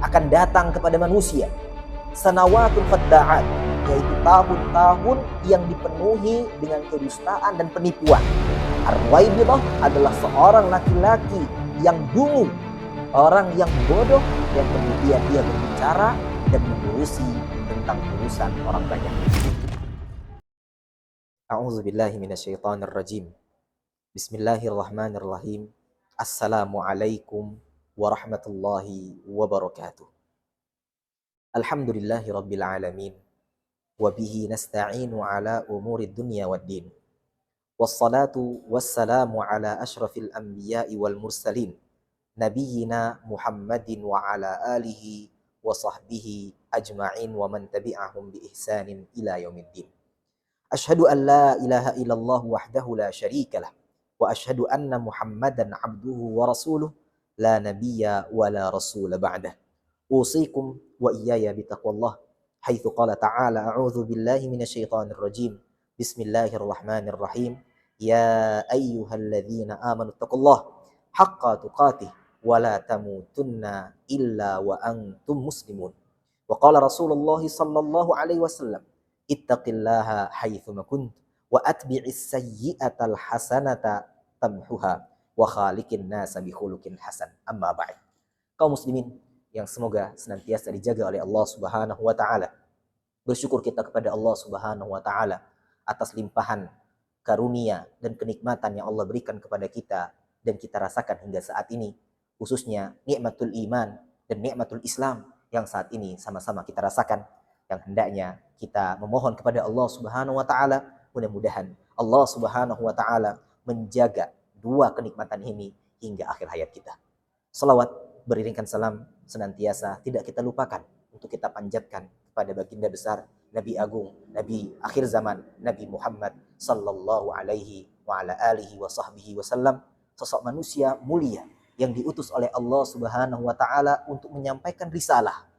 akan datang kepada manusia. Sanawatul khadda'at, yaitu tahun-tahun yang dipenuhi dengan kedustaan dan penipuan. Ar-Ruwaibidah adalah seorang laki-laki yang dungu, orang yang bodoh, yang kemudian dia berbicara dan mengurusi tentang urusan orang banyak. A'udzubillahi minasyaitonirrajim. Bismillahirrahmanirrahim. Assalamualaikum warahmatullahi wabarakatuh. Alhamdulillahi rabbil alamin. Wabihi nasta'inu ala umuri dunya waddin. Wassalatu wassalamu ala ashrafil anbiya'i wal mursalin. Nabiyyina Muhammadin wa ala alihi wa sahbihi ajma'in wa man tabi'ahum bi ihsanin ila yaumiddin. Ashhadu an la ilaha illallah wahdahu la syarikalah. Wa ashhadu anna Muhammadan abduhu wa rasuluh la nabiyya wa la rasula ba'dah. Usikum wa iyaya bitaqwallah. Haitsu qala ta'ala a'udzu billahi minasyaitonir rajim. Bismillahirrahmanirrahim. Ya ayyuhalladzina amanu taqullaha haqqa tuqatih wa la tamutunna illa wa antum muslimun. Wa qala Rasulullah sallallahu alaihi wasallam, ittaqillaha haitsu ma kunt wa atbi'is sayyi'atal hasanata tamhuha wa khaliqin nasa bi khuluqin hasan. Amma ba'd. Kaum muslimin yang semoga senantiasa dijaga oleh Allah Subhanahu wa taala. Bersyukur kita kepada Allah Subhanahu wa taala atas limpahan karunia dan kenikmatan yang Allah berikan kepada kita dan kita rasakan hingga saat ini, khususnya nikmatul iman dan nikmatul Islam yang saat ini sama-sama kita rasakan, yang hendaknya kita memohon kepada Allah Subhanahu wa taala, mudah-mudahan Allah Subhanahu wa taala menjaga dua kenikmatan ini hingga akhir hayat kita. Salawat beriringkan salam senantiasa tidak kita lupakan untuk kita panjatkan kepada baginda besar, Nabi Agung, Nabi akhir zaman, Nabi Muhammad sallallahu alaihi wa ala alihi wa sahbihi wasallam, sosok manusia mulia yang diutus oleh Allah Subhanahu wa taala untuk menyampaikan risalah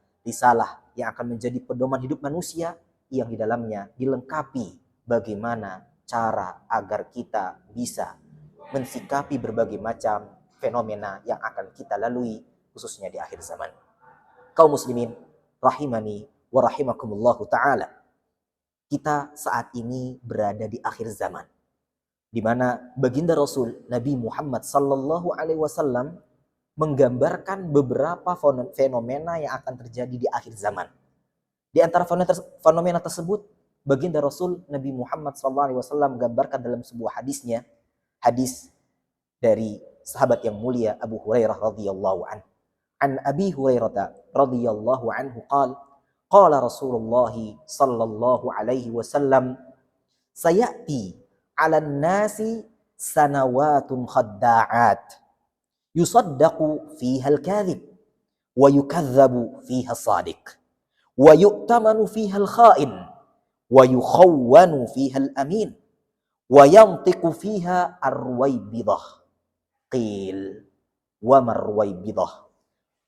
yang akan menjadi pedoman hidup manusia, yang di dalamnya dilengkapi bagaimana cara agar kita bisa mensikapi berbagai macam fenomena yang akan kita lalui khususnya di akhir zaman. Kaum muslimin rahimani wa rahimakumullahu ta'ala. Kita saat ini berada di akhir zaman, di mana baginda Rasul Nabi Muhammad sallallahu alaihi wasallam menggambarkan beberapa fenomena yang akan terjadi di akhir zaman. Di antara fenomena tersebut, baginda Rasul Nabi Muhammad sallallahu alaihi wasallam menggambarkan dalam sebuah hadisnya, hadis dari sahabat yang mulia Abu Hurairah radhiyallahu anhu. An Abi Hurairah radhiyallahu anhu qala Rasulullah sallallahu alaihi wasallam, sayati 'alan nasi sanawatun khadda'at yusaddaqu fiha al-kadhib wa yukadzabu fiha as-sadiq wa yu'tamanu fiha al-kha'in wa yukhawwanu fiha al-amin wa yantiqu fiha ar-ruwaybidah. Qil wa mar-ruwaybidah?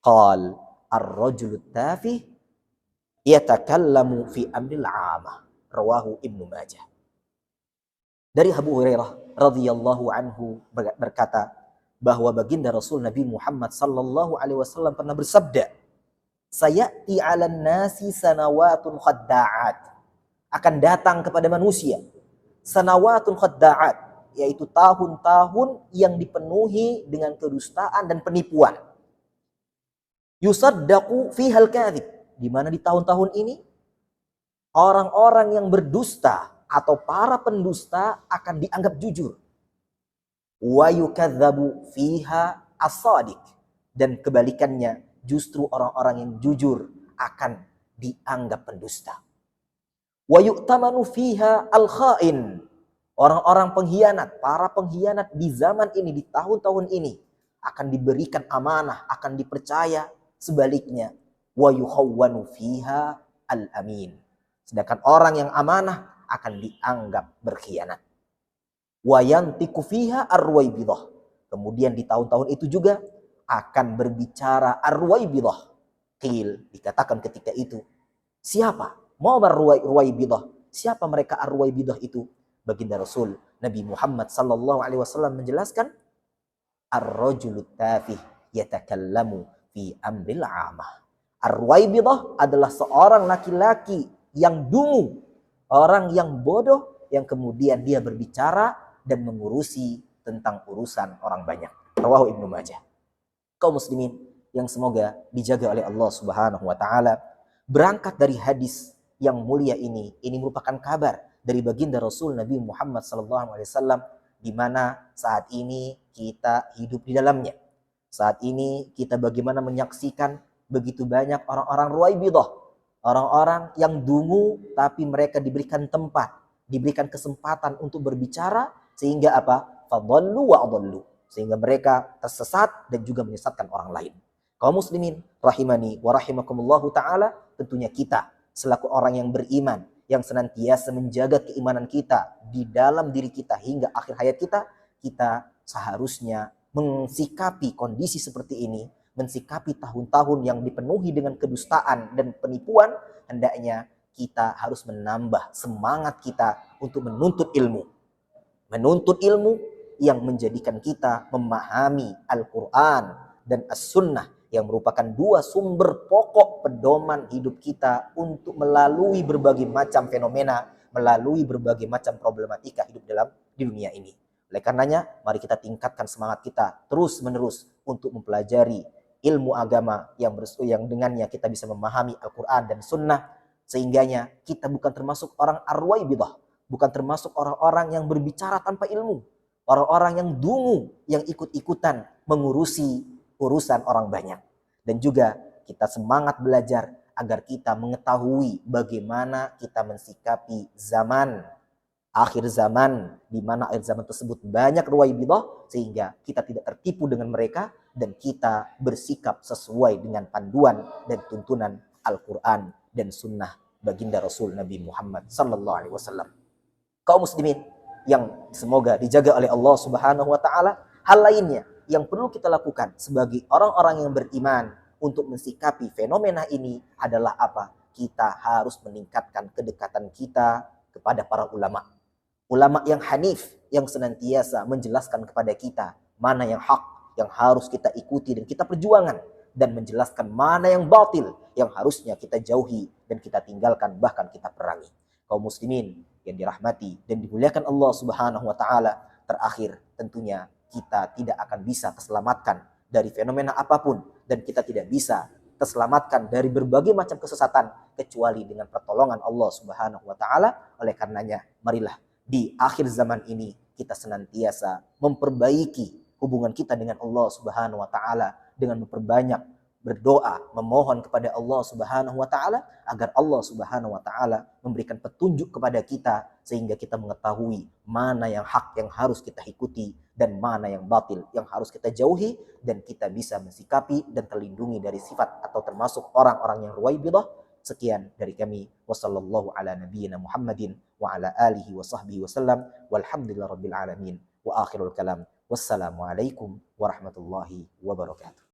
Qal ar-rajulu tafih yatakallamu fi amril 'amah. Rawahu Ibnu Majah. Dari Abu Hurairah radhiyallahu anhu berkata bahwa baginda Rasul Nabi Muhammad sallallahu alaihi wasallam pernah bersabda, sayati 'alan nasi sanawatun khadda'at, akan datang kepada manusia sanawatun khadda'at, yaitu tahun-tahun yang dipenuhi dengan kedustaan dan penipuan. Yusaddaqu fihal kadhib, di mana di tahun-tahun ini orang-orang yang berdusta atau para pendusta akan dianggap jujur. Wa yukadzabu fiha as-sadiq, dan kebalikannya justru orang-orang yang jujur akan dianggap pendusta. Wa yu'tamanu fiha al-kha'in, orang-orang pengkhianat, para pengkhianat di zaman ini, di tahun-tahun ini akan diberikan amanah, akan dipercaya. Sebaliknya, wa yukhawwanu fiha al-amin, sedangkan orang yang amanah akan dianggap berkhianat. Wa yantiqu fiha ar-ruwaybidah, kemudian di tahun-tahun itu juga akan berbicara ar-ruwaybidah. Qil, dikatakan ketika itu, siapa? Mau ar-ruwaybidah? Siapa mereka ar-ruwaybidah itu? Baginda Rasul Nabi Muhammad sallallahu alaihi wasallam menjelaskan, ar-rajulu tafih yatakallamu fi amril 'amah. Ar-Ruwaibidah adalah seorang laki-laki yang dungu, orang yang bodoh, yang kemudian dia berbicara dan mengurusi tentang urusan orang banyak. Rawahu Ibnu Majah. Kaum muslimin yang semoga dijaga oleh Allah Subhanahu wa taala, berangkat dari hadis yang mulia ini merupakan kabar dari baginda Rasul Nabi Muhammad SAW, di mana saat ini kita hidup di dalamnya. Saat ini kita bagaimana menyaksikan begitu banyak orang-orang ruwaibidah, orang-orang yang dungu tapi mereka diberikan tempat, diberikan kesempatan untuk berbicara, sehingga apa? Fadallu wa adallu, sehingga mereka tersesat dan juga menyesatkan orang lain. Kaum muslimin rahimani wa rahimakumullahu taala, tentunya kita selaku orang yang beriman, yang senantiasa menjaga keimanan kita di dalam diri kita hingga akhir hayat kita, kita seharusnya mensikapi kondisi seperti ini, mensikapi tahun-tahun yang dipenuhi dengan kedustaan dan penipuan, hendaknya kita harus menambah semangat kita untuk menuntut ilmu. Menuntut ilmu yang menjadikan kita memahami Al-Quran dan As-Sunnah, yang merupakan dua sumber pokok pedoman hidup kita untuk melalui berbagai macam fenomena, melalui berbagai macam problematika hidup di dunia ini. Oleh karenanya, mari kita tingkatkan semangat kita terus-menerus untuk mempelajari ilmu agama yang dengannya kita bisa memahami Al-Quran dan Sunnah, sehingganya kita bukan termasuk orang ar-ruwaibidah, bukan termasuk orang-orang yang berbicara tanpa ilmu, orang-orang yang dungu, yang ikut-ikutan mengurusi urusan orang banyak. Dan juga kita semangat belajar agar kita mengetahui bagaimana kita mensikapi zaman akhir zaman, di mana akhir zaman tersebut banyak ruwaibidah, sehingga kita tidak tertipu dengan mereka dan kita bersikap sesuai dengan panduan dan tuntunan Al-Quran dan Sunnah baginda Rasul Nabi Muhammad sallallahu alaihi wasallam. Kaum muslimin yang semoga dijaga oleh Allah Subhanahu wa taala, hal lainnya yang perlu kita lakukan sebagai orang-orang yang beriman untuk mensikapi fenomena ini adalah apa? Kita harus meningkatkan kedekatan kita kepada para ulama. Ulama yang hanif, yang senantiasa menjelaskan kepada kita mana yang hak, yang harus kita ikuti dan kita perjuangan, dan menjelaskan mana yang batil, yang harusnya kita jauhi dan kita tinggalkan, bahkan kita perangi. Kaum muslimin yang dirahmati dan dimuliakan Allah Subhanahu wa taala, terakhir tentunya kita tidak akan bisa terselamatkan dari fenomena apapun, dan kita tidak bisa terselamatkan dari berbagai macam kesesatan kecuali dengan pertolongan Allah Subhanahu wa taala. Oleh karenanya, marilah di akhir zaman ini kita senantiasa memperbaiki hubungan kita dengan Allah Subhanahu wa taala dengan memperbanyak berdoa, memohon kepada Allah Subhanahu wa taala agar Allah Subhanahu wa taala memberikan petunjuk kepada kita sehingga kita mengetahui mana yang hak yang harus kita ikuti dan mana yang batil yang harus kita jauhi, dan kita bisa mensikapi dan terlindungi dari sifat atau termasuk orang-orang yang ruwaibidah. Sekian dari kami. Wassallallahu ala nabiyyina Muhammadin wa ala alihi wa sahbihi wasallam. Walhamdulillah rabbil alamin. Wa akhirul kalam. Wassalamualaikum warahmatullahi wabarakatuh.